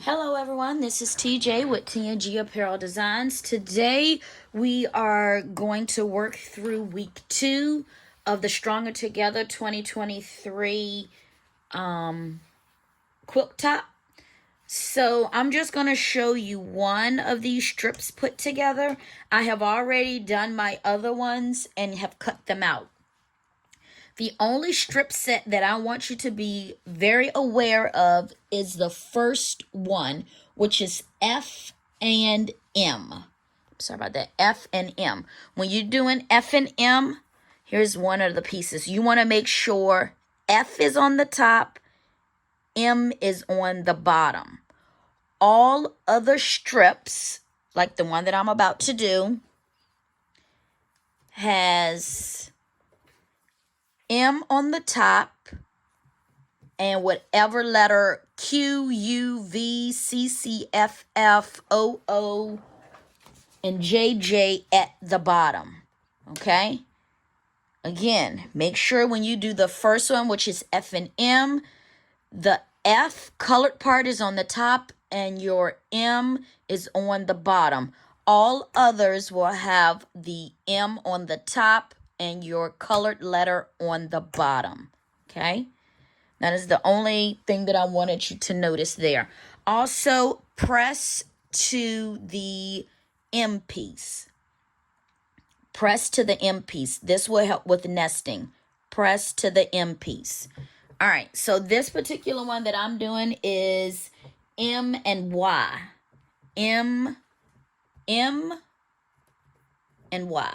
Hello everyone, this is TJ with TNG Apparel Designs. Today we are going to work through week 2 of the Stronger Together 2023 quilt top. So I'm just going to show you one of these strips put together. I have already done my other ones and have cut them out. The only strip set that I want you to be very aware of is the first one, which is F and M. Sorry about that, F and M. When you're doing F and M, here's one of the pieces. You want to make sure F is on the top, M is on the bottom. All other strips, like the one that I'm about to do, has M on the top and whatever letter Q, U, V, C, C, F, F, O, O, and J, J at the bottom. Okay? Again, make sure when you do the first one, which is F and M, the F colored part is on the top and your M is on the bottom. All others will have the M on the top and your colored letter on the bottom. Okay? That is the only thing that I wanted you to notice there. Also, press to the M piece. Press to the M piece. This will help with nesting. Press to the M piece. All right, so this particular one that I'm doing is M and Y. M, and Y.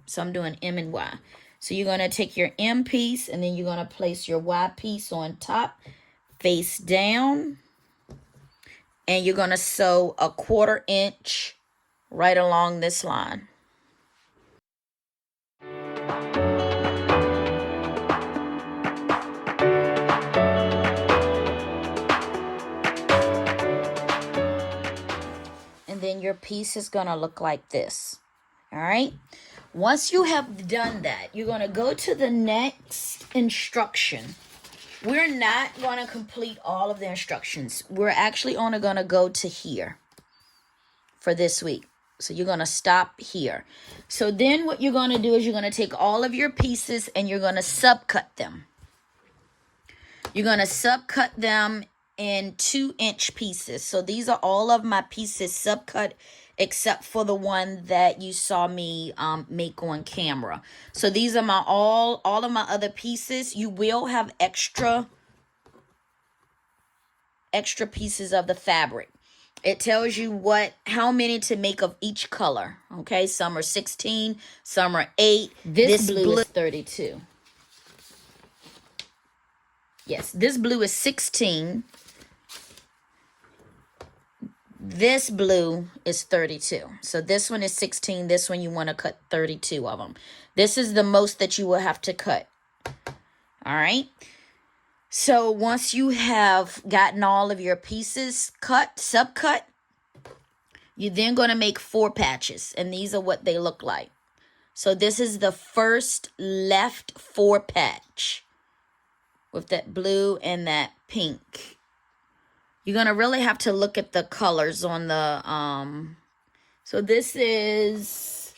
So I'm doing M and Y. So you're going to take your M piece and then you're going to place your Y piece on top, face down. And you're going to sew a 1/4 inch right along this line. And then your piece is going to look like this. All right. Once you have done that, you're going to go to the next instruction. We're not going to complete all of the instructions. We're actually only going to go to here for this week. So you're going to stop here. So then what you're going to do is you're going to take all of your pieces and you're going to subcut them. You're going to subcut them in 2-inch pieces. So these are all of my pieces subcut except for the one that you saw me make on camera. So these are my all of my other pieces. You will have extra pieces of the fabric. It tells you how many to make of each color. Okay, some are 16, some are 8. This blue is 32. Yes, this blue is 16. This blue is 32. So this one is 16. This one you want to cut 32 of them. This is the most that you will have to cut. All right. So once you have gotten all of your pieces cut, subcut, you're then going to make 4 patches. And these are what they look like. So this is the first left 4 patch with that blue and that pink. You're going to really have to look at the colors on the, so this is,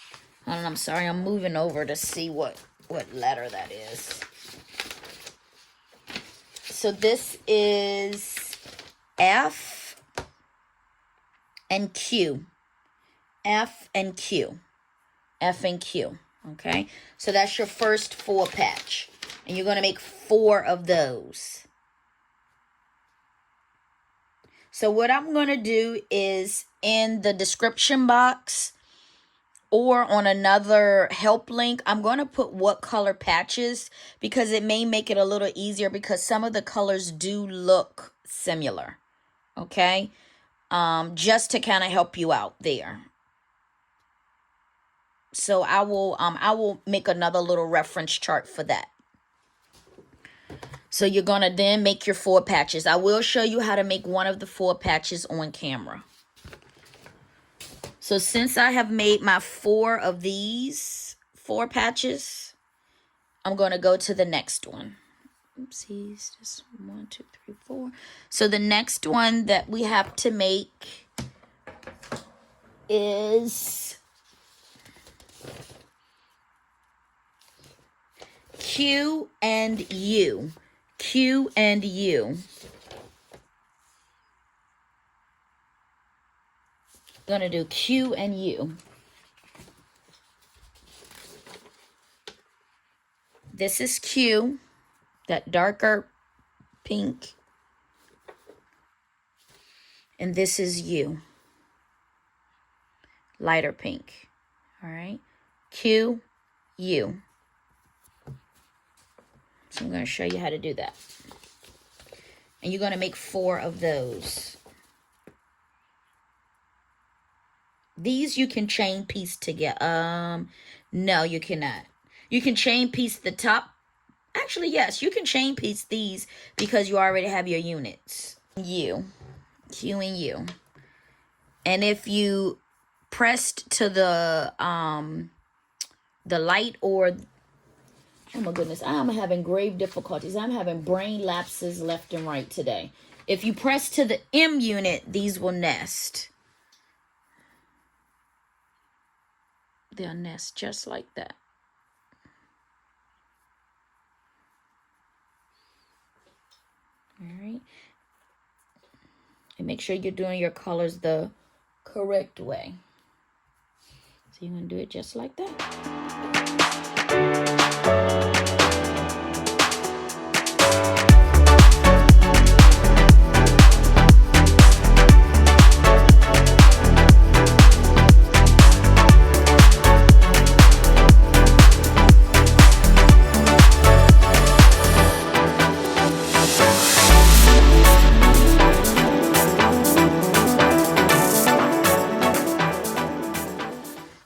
I'm sorry, I'm moving over to see what letter that is. So this is F and Q. F and Q. F and Q. Okay? So that's your first 4 patch. And you're going to make 4 of those. So what I'm going to do is in the description box or on another help link, I'm going to put what color patches because it may make it a little easier because some of the colors do look similar. Okay? Just to kind of help you out there. So I will make another little reference chart for that. So you're going to then make your 4 patches. I will show you how to make one of the 4 patches on camera. So since I have made my 4 of these 4 patches, I'm going to go to the next one. Oopsies, just 1, 2, 3, 4. So the next one that we have to make is Q and U. Q and U. Gonna do Q and U. This is Q, that darker pink. And this is U, lighter pink. All right, Q, U. So I'm going to show you how to do that. And you're going to make 4 of those. These you can chain piece together. No, you cannot. You can chain piece the top. Actually, yes, you can chain piece these because you already have your units. U, Q and U. And if you pressed to the light or, oh my goodness, I'm having grave difficulties. I'm having brain lapses left and right today. If you press to the M unit, these will nest. They'll nest just like that. All right. And make sure you're doing your colors the correct way. So you're going to do it just like that.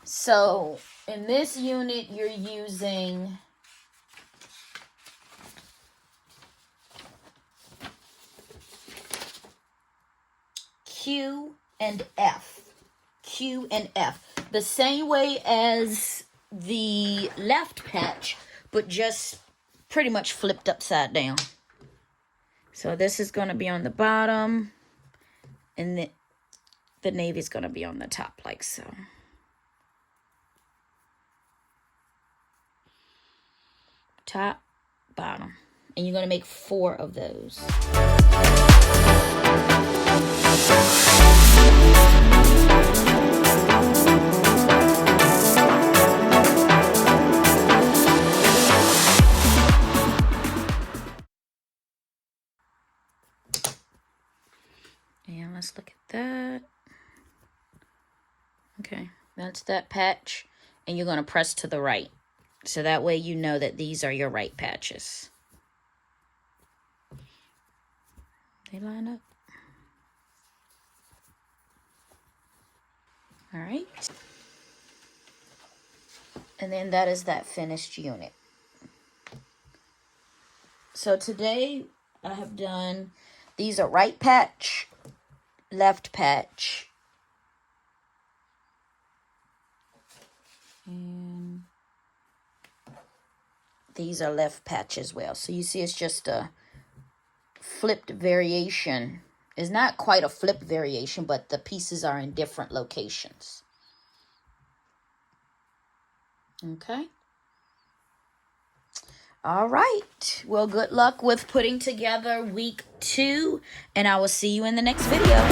So in this unit, you're using Q and F. Q and F. The same way as the left patch, but just pretty much flipped upside down. So this is going to be on the bottom, and the navy is going to be on the top like so. Top, bottom. And you're going to make 4 of those. And let's look at that. Okay, that's that patch. And you're going to press to the right. So that way you know that these are your right patches. They line up. All right. And then that is that finished unit. So today I have done, these are right patch, left patch. And these are left patch as well. So you see it's just a flipped variation. It's not quite a flipped variation, but the pieces are in different locations. Okay. All right. Well, good luck with putting together week 2, and I will see you in the next video.